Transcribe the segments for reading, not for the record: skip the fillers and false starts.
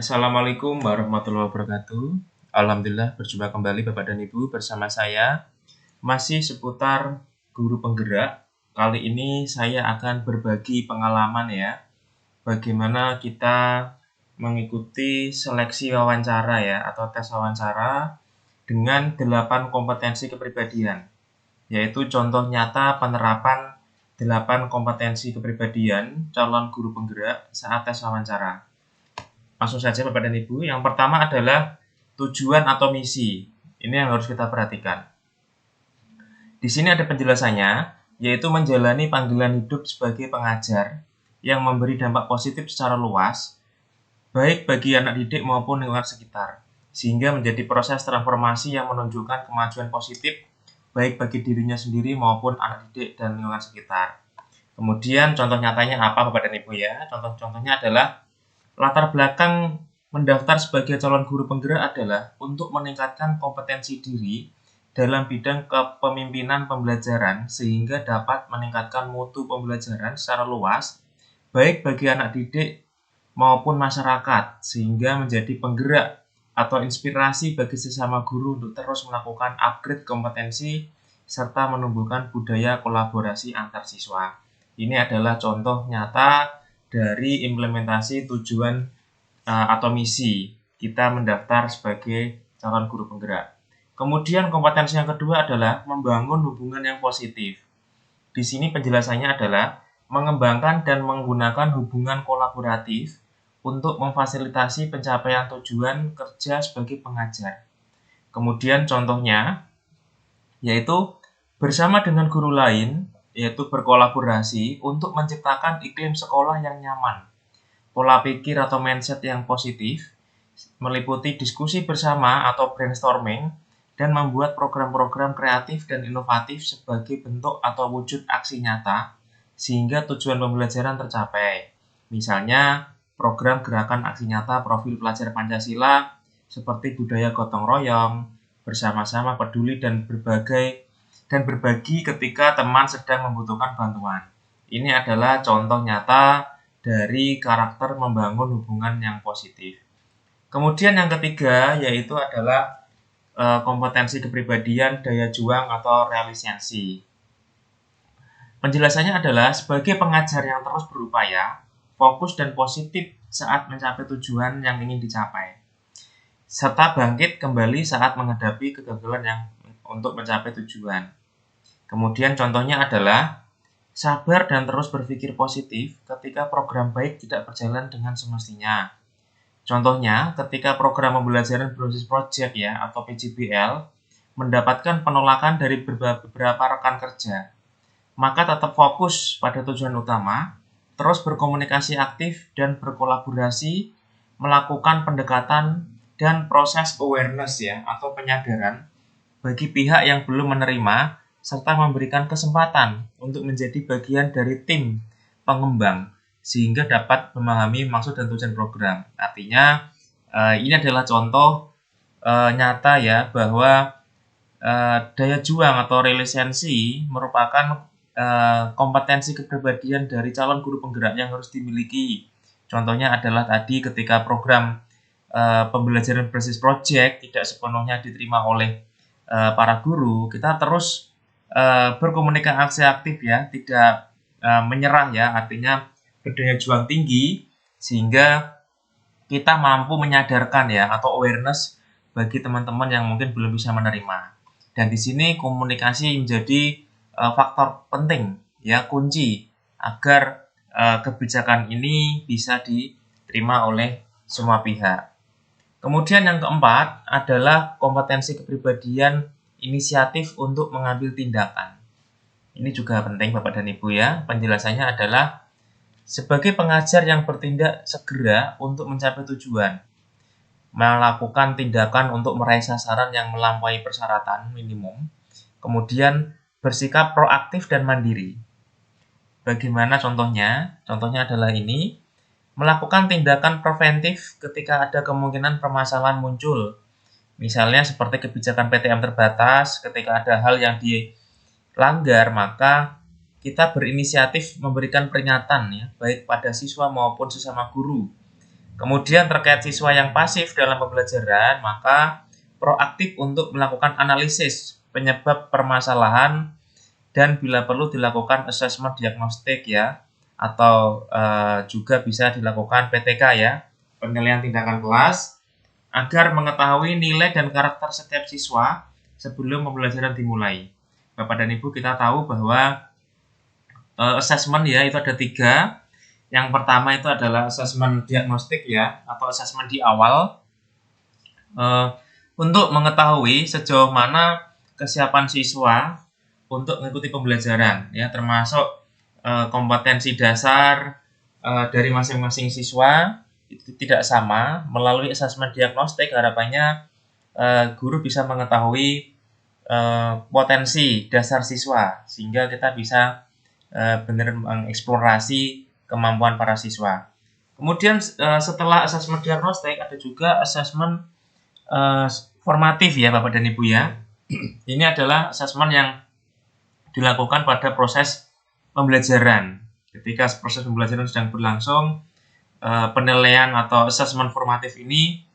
Assalamualaikum warahmatullahi wabarakatuh. Alhamdulillah berjumpa kembali Bapak dan Ibu bersama saya. Masih seputar guru penggerak. Kali ini saya akan berbagi pengalaman ya. Bagaimana kita mengikuti seleksi wawancara ya atau tes wawancara dengan 8 kompetensi kepribadian. Yaitu contoh nyata penerapan 8 kompetensi kepribadian calon guru penggerak saat tes wawancara. Langsung saja Bapak dan Ibu. Yang pertama adalah tujuan atau misi. Ini yang harus kita perhatikan. Di sini ada penjelasannya, yaitu menjalani panggilan hidup sebagai pengajar yang memberi dampak positif secara luas, baik bagi anak didik maupun lingkungan sekitar, sehingga menjadi proses transformasi yang menunjukkan kemajuan positif, baik bagi dirinya sendiri maupun anak didik dan lingkungan sekitar. Kemudian contoh nyatanya apa Bapak dan Ibu ya? Contoh-contohnya adalah latar belakang mendaftar sebagai calon guru penggerak adalah untuk meningkatkan kompetensi diri dalam bidang kepemimpinan pembelajaran sehingga dapat meningkatkan mutu pembelajaran secara luas baik bagi anak didik maupun masyarakat sehingga menjadi penggerak atau inspirasi bagi sesama guru untuk terus melakukan upgrade kompetensi serta menumbuhkan budaya kolaborasi antar siswa. Ini adalah contoh nyata dari implementasi tujuan atau misi kita mendaftar sebagai calon guru penggerak. Kemudian kompetensi yang kedua adalah membangun hubungan yang positif. Di sini penjelasannya adalah mengembangkan dan menggunakan hubungan kolaboratif untuk memfasilitasi pencapaian tujuan kerja sebagai pengajar. Kemudian contohnya yaitu bersama dengan guru lain, yaitu berkolaborasi untuk menciptakan iklim sekolah yang nyaman, pola pikir atau mindset yang positif, meliputi diskusi bersama atau brainstorming, dan membuat program-program kreatif dan inovatif sebagai bentuk atau wujud aksi nyata, sehingga tujuan pembelajaran tercapai. Misalnya, program gerakan aksi nyata profil pelajar Pancasila, seperti budaya gotong royong, bersama-sama peduli dan berbagi ketika teman sedang membutuhkan bantuan. Ini adalah contoh nyata dari karakter membangun hubungan yang positif. Kemudian yang ketiga yaitu adalah kompetensi kepribadian, daya juang atau relisensi. Penjelasannya adalah sebagai pengajar yang terus berupaya, fokus dan positif saat mencapai tujuan yang ingin dicapai, serta bangkit kembali saat menghadapi kegagalan yang untuk mencapai tujuan. Kemudian contohnya adalah sabar dan terus berpikir positif ketika program baik tidak berjalan dengan semestinya. Contohnya, ketika program pembelajaran berbasis project ya atau PJBL mendapatkan penolakan dari beberapa rekan kerja, maka tetap fokus pada tujuan utama, terus berkomunikasi aktif dan berkolaborasi, melakukan pendekatan dan proses awareness ya atau penyadaran bagi pihak yang belum menerima serta memberikan kesempatan untuk menjadi bagian dari tim pengembang sehingga dapat memahami maksud dan tujuan program. Artinya ini adalah contoh nyata ya bahwa daya juang atau relisensi merupakan kompetensi kepribadian dari calon guru penggerak yang harus dimiliki. Contohnya adalah tadi ketika program pembelajaran berbasis project tidak sepenuhnya diterima oleh para guru, kita terus berkomunikasi aktif ya, tidak menyerah ya, artinya berdaya juang tinggi sehingga kita mampu menyadarkan ya atau awareness bagi teman-teman yang mungkin belum bisa menerima. Dan di sini komunikasi menjadi faktor penting ya, kunci agar kebijakan ini bisa diterima oleh semua pihak. Kemudian yang keempat adalah kompetensi kepribadian inisiatif untuk mengambil tindakan. Ini juga penting Bapak dan Ibu ya. Penjelasannya adalah sebagai pengajar yang bertindak segera untuk mencapai tujuan, melakukan tindakan untuk meraih sasaran yang melampaui persyaratan minimum, kemudian bersikap proaktif dan mandiri. Bagaimana contohnya? Contohnya adalah ini, melakukan tindakan preventif ketika ada kemungkinan permasalahan muncul. Misalnya seperti kebijakan PTM terbatas, ketika ada hal yang dilanggar, maka kita berinisiatif memberikan peringatan ya, baik pada siswa maupun sesama guru. Kemudian terkait siswa yang pasif dalam pembelajaran, maka proaktif untuk melakukan analisis penyebab permasalahan dan bila perlu dilakukan asesmen diagnostik ya, atau juga bisa dilakukan PTK ya, penilaian tindakan kelas, agar mengetahui nilai dan karakter setiap siswa sebelum pembelajaran dimulai. Bapak dan Ibu, kita tahu bahwa asesmen ya itu ada 3. Yang pertama itu adalah asesmen diagnostik ya, atau asesmen di awal untuk mengetahui sejauh mana kesiapan siswa untuk mengikuti pembelajaran ya, termasuk kompetensi dasar dari masing-masing siswa itu tidak sama. Melalui asesmen diagnostik harapannya guru bisa mengetahui potensi dasar siswa sehingga kita bisa benar mengeksplorasi kemampuan para siswa. Kemudian setelah asesmen diagnostik ada juga asesmen formatif ya Bapak dan Ibu ya. Ini adalah asesmen yang dilakukan pada proses pembelajaran. Ketika proses pembelajaran sedang berlangsung, penilaian atau asesmen formatif ini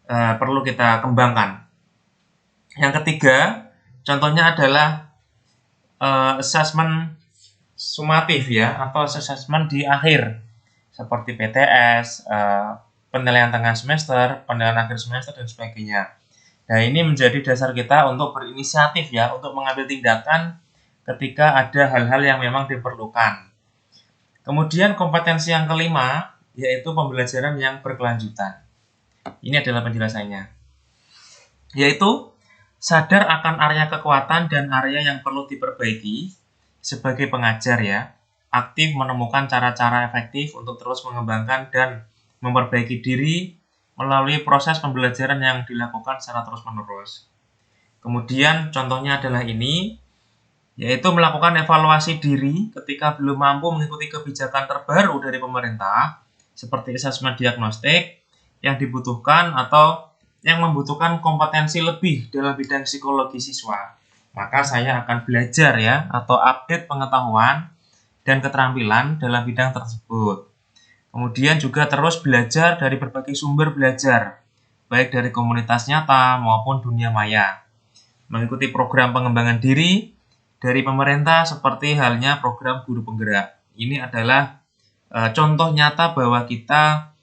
perlu kita kembangkan. Yang ketiga, contohnya adalah asesmen sumatif ya, atau asesmen di akhir seperti PTS, penilaian tengah semester, penilaian akhir semester dan sebagainya. Nah, ini menjadi dasar kita untuk berinisiatif ya, untuk mengambil tindakan ketika ada hal-hal yang memang diperlukan. Kemudian kompetensi yang kelima yaitu pembelajaran yang berkelanjutan. Ini adalah penjelasannya. Yaitu sadar akan area kekuatan dan area yang perlu diperbaiki. Sebagai pengajar ya, aktif menemukan cara-cara efektif untuk terus mengembangkan dan memperbaiki diri melalui proses pembelajaran yang dilakukan secara terus-menerus. Kemudian contohnya adalah ini, yaitu melakukan evaluasi diri ketika belum mampu mengikuti kebijakan terbaru dari pemerintah, seperti asesmen diagnostik yang dibutuhkan atau yang membutuhkan kompetensi lebih dalam bidang psikologi siswa. Maka saya akan belajar ya, atau update pengetahuan dan keterampilan dalam bidang tersebut. Kemudian juga terus belajar dari berbagai sumber belajar, baik dari komunitas nyata maupun dunia maya. Mengikuti program pengembangan diri dari pemerintah seperti halnya program guru penggerak. Ini adalah contoh nyata bahwa kita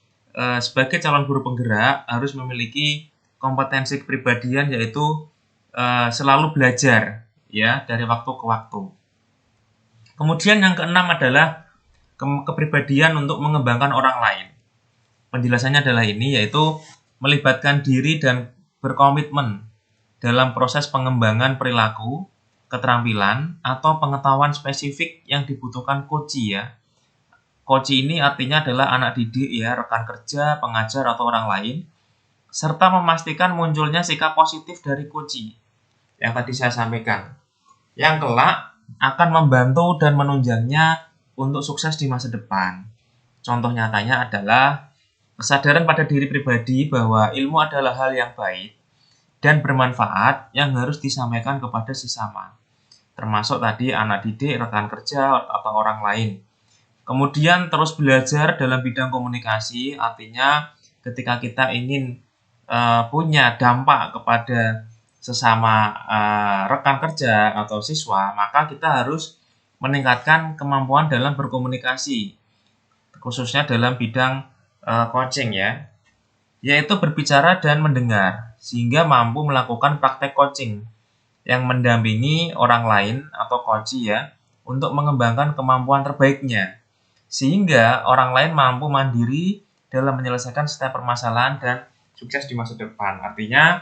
sebagai calon guru penggerak harus memiliki kompetensi kepribadian, yaitu selalu belajar ya dari waktu ke waktu. Kemudian yang keenam adalah kepribadian untuk mengembangkan orang lain. Penjelasannya adalah ini, yaitu melibatkan diri dan berkomitmen dalam proses pengembangan perilaku, keterampilan, atau pengetahuan spesifik yang dibutuhkan coach ya. Coach ini artinya adalah anak didik ya, rekan kerja, pengajar, atau orang lain, serta memastikan munculnya sikap positif dari coach yang tadi saya sampaikan, yang kelak akan membantu dan menunjangnya untuk sukses di masa depan. Contoh nyatanya adalah kesadaran pada diri pribadi bahwa ilmu adalah hal yang baik dan bermanfaat yang harus disampaikan kepada sesama, termasuk tadi anak didik, rekan kerja, atau orang lain. Kemudian terus belajar dalam bidang komunikasi, artinya ketika kita ingin punya dampak kepada sesama rekan kerja atau siswa, maka kita harus meningkatkan kemampuan dalam berkomunikasi, khususnya dalam bidang coaching ya, yaitu berbicara dan mendengar, sehingga mampu melakukan praktek coaching yang mendampingi orang lain atau coach ya, untuk mengembangkan kemampuan terbaiknya, sehingga orang lain mampu mandiri dalam menyelesaikan setiap permasalahan dan sukses di masa depan. Artinya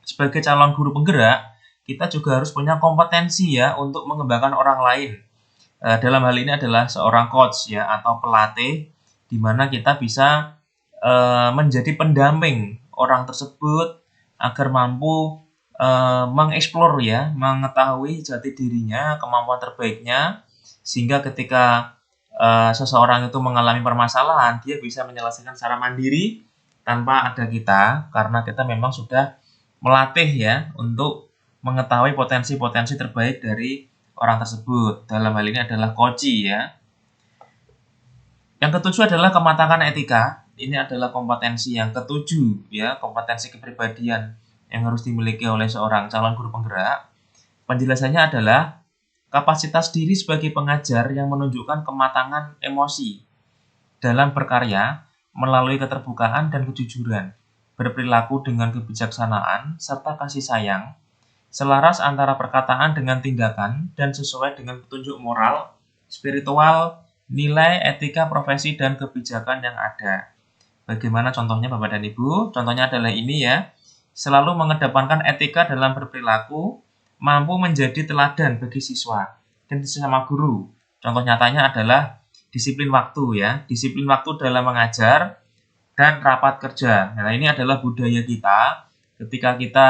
sebagai calon guru penggerak, kita juga harus punya kompetensi ya untuk mengembangkan orang lain. Dalam hal ini adalah seorang coach ya, atau pelatih, di mana kita bisa menjadi pendamping orang tersebut agar mampu mengeksplor ya, mengetahui jati dirinya, kemampuan terbaiknya, sehingga ketika seseorang itu mengalami permasalahan, dia bisa menyelesaikan secara mandiri tanpa ada kita, karena kita memang sudah melatih ya untuk mengetahui potensi-potensi terbaik dari orang tersebut. Dalam hal ini adalah coach ya. Yang ketujuh adalah kematangan etika, ini adalah kompetensi yang ketujuh ya, kompetensi kepribadian yang harus dimiliki oleh seorang calon guru penggerak. Penjelasannya adalah kapasitas diri sebagai pengajar yang menunjukkan kematangan emosi dalam berkarya melalui keterbukaan dan kejujuran, berperilaku dengan kebijaksanaan serta kasih sayang, selaras antara perkataan dengan tindakan dan sesuai dengan petunjuk moral, spiritual, nilai, etika, profesi, dan kebijakan yang ada. Bagaimana contohnya Bapak dan Ibu? Contohnya adalah ini ya, selalu mengedepankan etika dalam berperilaku, mampu menjadi teladan bagi siswa dan sesama guru. Contoh nyatanya adalah disiplin waktu ya, disiplin waktu dalam mengajar dan rapat kerja. Nah, ini adalah budaya kita ketika kita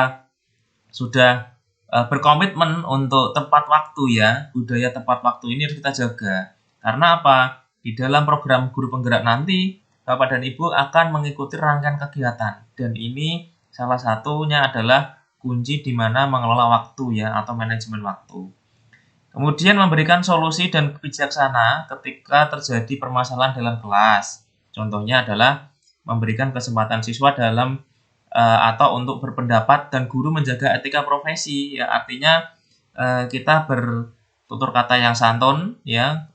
sudah berkomitmen untuk tepat waktu ya, budaya tepat waktu ini harus kita jaga. Karena apa? Di dalam program guru penggerak nanti, Bapak dan Ibu akan mengikuti rangkaian kegiatan. Dan ini salah satunya adalah kunci di mana mengelola waktu ya, atau manajemen waktu. Kemudian memberikan solusi dan bijaksana ketika terjadi permasalahan dalam kelas. Contohnya adalah memberikan kesempatan siswa dalam atau untuk berpendapat dan guru menjaga etika profesi. Ya, artinya kita bertutur kata yang santun, ya,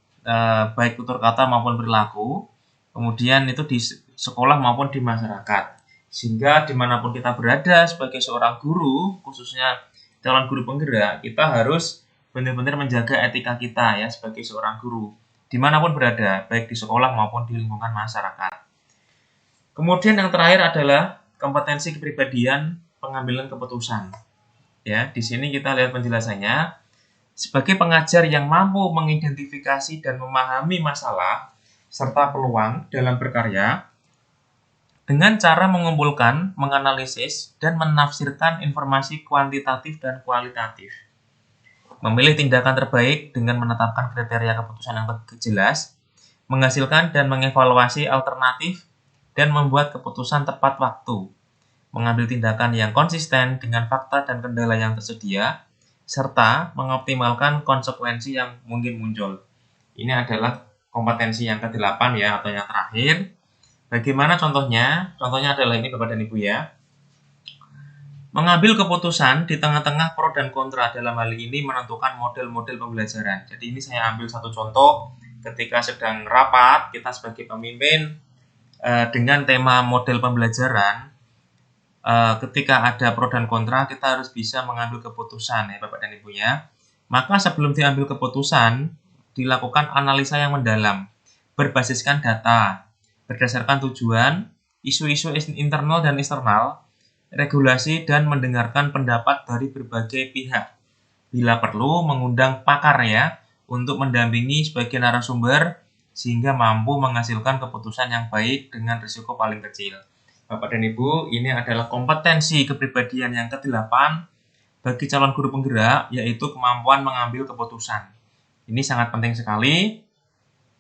baik tutur kata maupun perilaku. Kemudian itu di sekolah maupun di masyarakat. Sehingga dimanapun kita berada sebagai seorang guru, khususnya calon guru penggerak, kita harus benar-benar menjaga etika kita ya sebagai seorang guru dimanapun berada, baik di sekolah maupun di lingkungan masyarakat. Kemudian yang terakhir adalah kompetensi kepribadian pengambilan keputusan. Ya, di sini kita lihat penjelasannya. Sebagai pengajar yang mampu mengidentifikasi dan memahami masalah serta peluang dalam berkarya dengan cara mengumpulkan, menganalisis, dan menafsirkan informasi kuantitatif dan kualitatif. Memilih tindakan terbaik dengan menetapkan kriteria keputusan yang jelas, menghasilkan dan mengevaluasi alternatif, dan membuat keputusan tepat waktu, mengambil tindakan yang konsisten dengan fakta dan kendala yang tersedia, serta mengoptimalkan konsekuensi yang mungkin muncul. Ini adalah kompetensi yang ke-8 ya, atau yang terakhir. Bagaimana contohnya? Contohnya adalah ini Bapak dan Ibu ya. Mengambil keputusan di tengah-tengah pro dan kontra dalam hal ini menentukan model-model pembelajaran. Jadi ini saya ambil satu contoh ketika sedang rapat, kita sebagai pemimpin dengan tema model pembelajaran, ketika ada pro dan kontra, kita harus bisa mengambil keputusan ya Bapak dan Ibu ya. Maka sebelum diambil keputusan, dilakukan analisa yang mendalam, berbasiskan data, berdasarkan tujuan, isu-isu internal dan eksternal, regulasi dan mendengarkan pendapat dari berbagai pihak. Bila perlu mengundang pakar ya untuk mendampingi sebagai narasumber sehingga mampu menghasilkan keputusan yang baik dengan risiko paling kecil. Bapak dan Ibu, ini adalah kompetensi kepribadian yang ke-8 bagi calon guru penggerak, yaitu kemampuan mengambil keputusan. Ini sangat penting sekali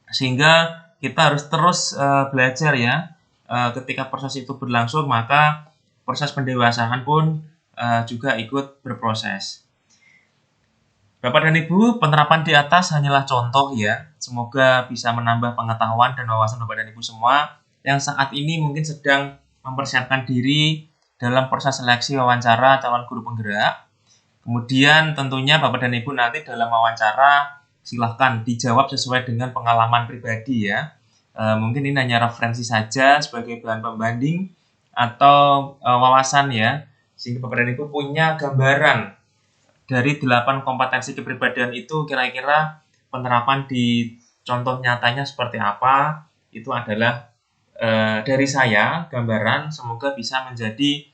sehingga kita harus terus belajar ya. Ketika proses itu berlangsung, maka proses pendewasaan pun juga ikut berproses. Bapak dan Ibu, penerapan di atas hanyalah contoh ya. Semoga bisa menambah pengetahuan dan wawasan Bapak dan Ibu semua yang saat ini mungkin sedang mempersiapkan diri dalam proses seleksi wawancara calon guru penggerak. Kemudian tentunya Bapak dan Ibu nanti dalam wawancara silahkan dijawab sesuai dengan pengalaman pribadi ya. Mungkin ini hanya referensi saja sebagai bahan pembanding atau wawasan ya, sehingga Bapak dan Ibu punya gambaran dari 8 kompetensi kepribadian itu kira-kira penerapan di contoh nyatanya seperti apa. Itu adalah dari saya gambaran, semoga bisa menjadi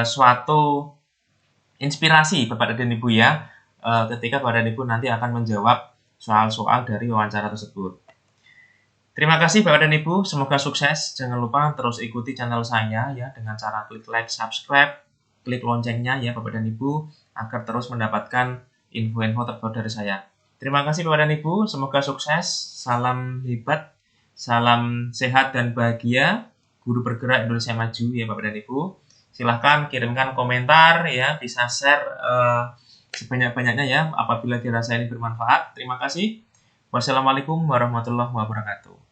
suatu inspirasi Bapak dan Ibu ya, ketika Bapak dan Ibu nanti akan menjawab soal-soal dari wawancara tersebut. Terima kasih Bapak dan Ibu, semoga sukses. Jangan lupa terus ikuti channel saya ya dengan cara klik like, subscribe, klik loncengnya ya Bapak dan Ibu agar terus mendapatkan info-info terbaru dari saya. Terima kasih Bapak dan Ibu, semoga sukses. Salam hebat, salam sehat dan bahagia. Guru bergerak Indonesia maju ya Bapak dan Ibu. Silahkan kirimkan komentar ya, bisa share sebanyak-banyaknya ya apabila dirasa ini bermanfaat. Terima kasih. Wassalamualaikum warahmatullahi wabarakatuh.